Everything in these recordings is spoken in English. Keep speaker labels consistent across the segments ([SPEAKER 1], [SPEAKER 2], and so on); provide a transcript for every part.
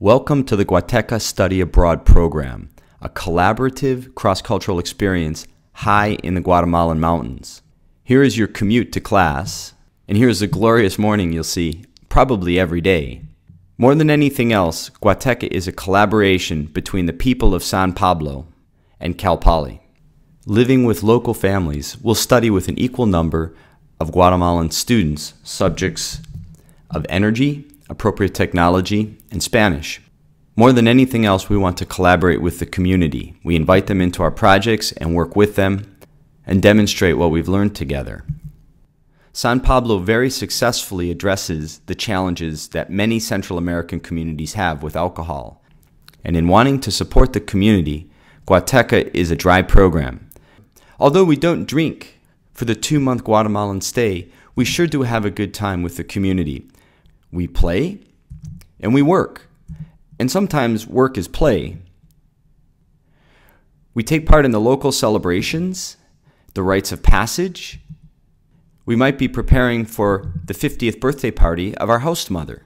[SPEAKER 1] Welcome to the Guateca Study Abroad program, a collaborative cross-cultural experience high in the Guatemalan mountains. Here is your commute to class, and here's a glorious morning you'll see probably every day. More than anything else, Guateca is a collaboration between the people of San Pablo and Cal Poly. Living with local families, we'll study with an equal number of Guatemalan students subjects of energy, appropriate technology, and Spanish. More than anything else, we want to collaborate with the community. We invite them into our projects and work with them and demonstrate what we've learned together. San Pablo very successfully addresses the challenges that many Central American communities have with alcohol. And in wanting to support the community, Guateca is a dry program. Although we don't drink for the 2-month Guatemalan stay, we sure do have a good time with the community. We play and we work. And sometimes work is play. We take part in the local celebrations, the rites of passage. We might be preparing for the 50th birthday party of our host mother.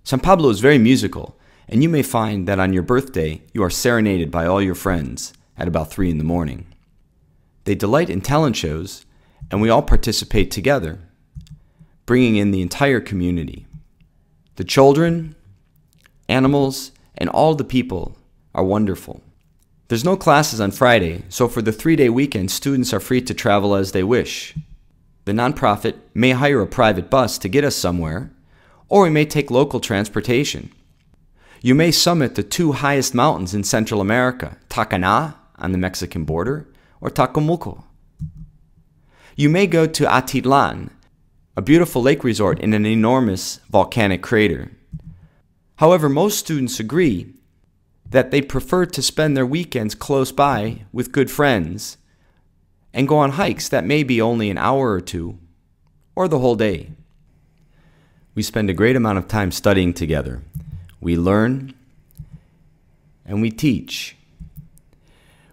[SPEAKER 1] San Pablo is very musical, and you may find that on your birthday you are serenaded by all your friends at about 3 in the morning. They delight in talent shows, and we all participate together, bringing in the entire community. The children, animals, and all the people are wonderful. There's no classes on Friday, so for the 3-day weekend, students are free to travel as they wish. The nonprofit may hire a private bus to get us somewhere, or we may take local transportation. You may summit the 2 highest mountains in Central America, Tacaná on the Mexican border, or Tacomulco. You may go to Atitlan, a beautiful lake resort in an enormous volcanic crater. However, most students agree that they prefer to spend their weekends close by with good friends and go on hikes that may be only an hour or 2 or the whole day. We spend a great amount of time studying together. We learn and we teach.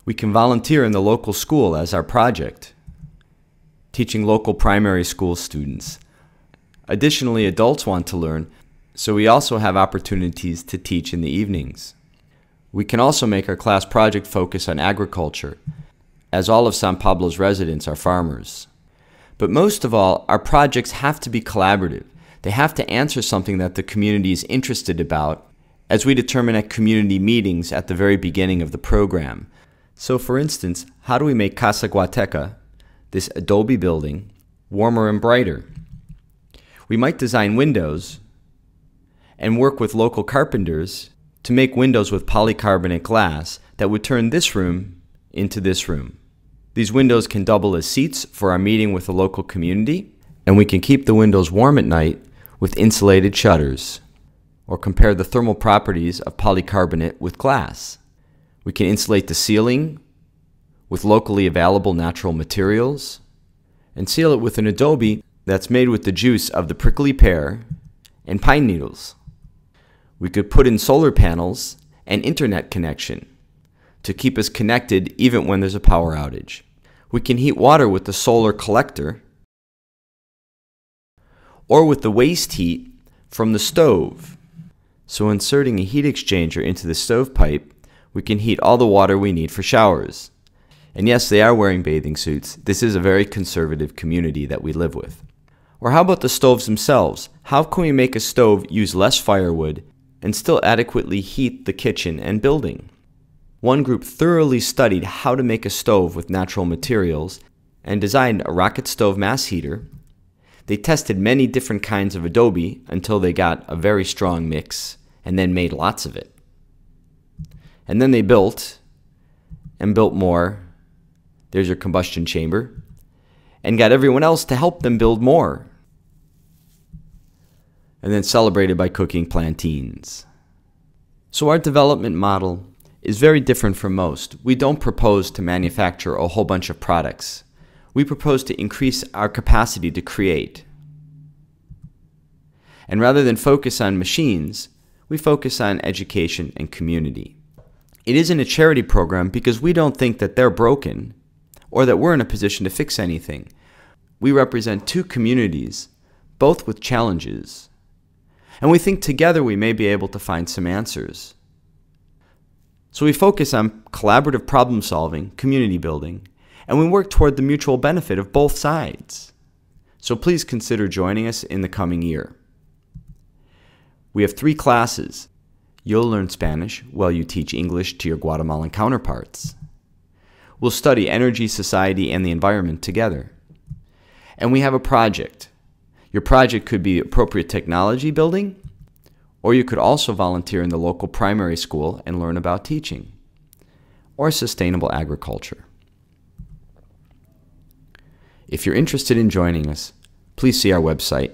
[SPEAKER 1] We can volunteer in the local school as our project, teaching local primary school students. Additionally, adults want to learn, so we also have opportunities to teach in the evenings. We can also make our class project focus on agriculture, as all of San Pablo's residents are farmers. But most of all, our projects have to be collaborative. They have to answer something that the community is interested about, as we determine at community meetings at the very beginning of the program. So for instance, how do we make Casa Guateca, this adobe building, warmer and brighter? We might design windows and work with local carpenters to make windows with polycarbonate glass that would turn this room into this room. These windows can double as seats for our meeting with the local community, and we can keep the windows warm at night with insulated shutters, or compare the thermal properties of polycarbonate with glass. We can insulate the ceiling with locally available natural materials and seal it with an adobe that's made with the juice of the prickly pear and pine needles. We could put in solar panels and internet connection to keep us connected even when there's a power outage. We can heat water with the solar collector or with the waste heat from the stove. So inserting a heat exchanger into the stovepipe, we can heat all the water we need for showers. And yes, they are wearing bathing suits. This is a very conservative community that we live with. Or how about the stoves themselves? How can we make a stove use less firewood and still adequately heat the kitchen and building? One group thoroughly studied how to make a stove with natural materials and designed a rocket stove mass heater. They tested many different kinds of adobe until they got a very strong mix and then made lots of it. And then they built and built more. There's your combustion chamber. And got everyone else to help them build more. And then celebrated by cooking plantains. So our development model is very different from most. We don't propose to manufacture a whole bunch of products. We propose to increase our capacity to create. And rather than focus on machines, we focus on education and community. It isn't a charity program because we don't think that they're broken or that we're in a position to fix anything. We represent 2 communities, both with challenges. and we think together we may be able to find some answers. So we focus on collaborative problem solving, community building, and we work toward the mutual benefit of both sides. So please consider joining us in the coming year. We have 3 classes. You'll learn Spanish while you teach English to your Guatemalan counterparts. We'll study energy, society, and the environment together. And we have a project. Your project could be appropriate technology building, or you could also volunteer in the local primary school and learn about teaching, or sustainable agriculture. If you're interested in joining us, please see our website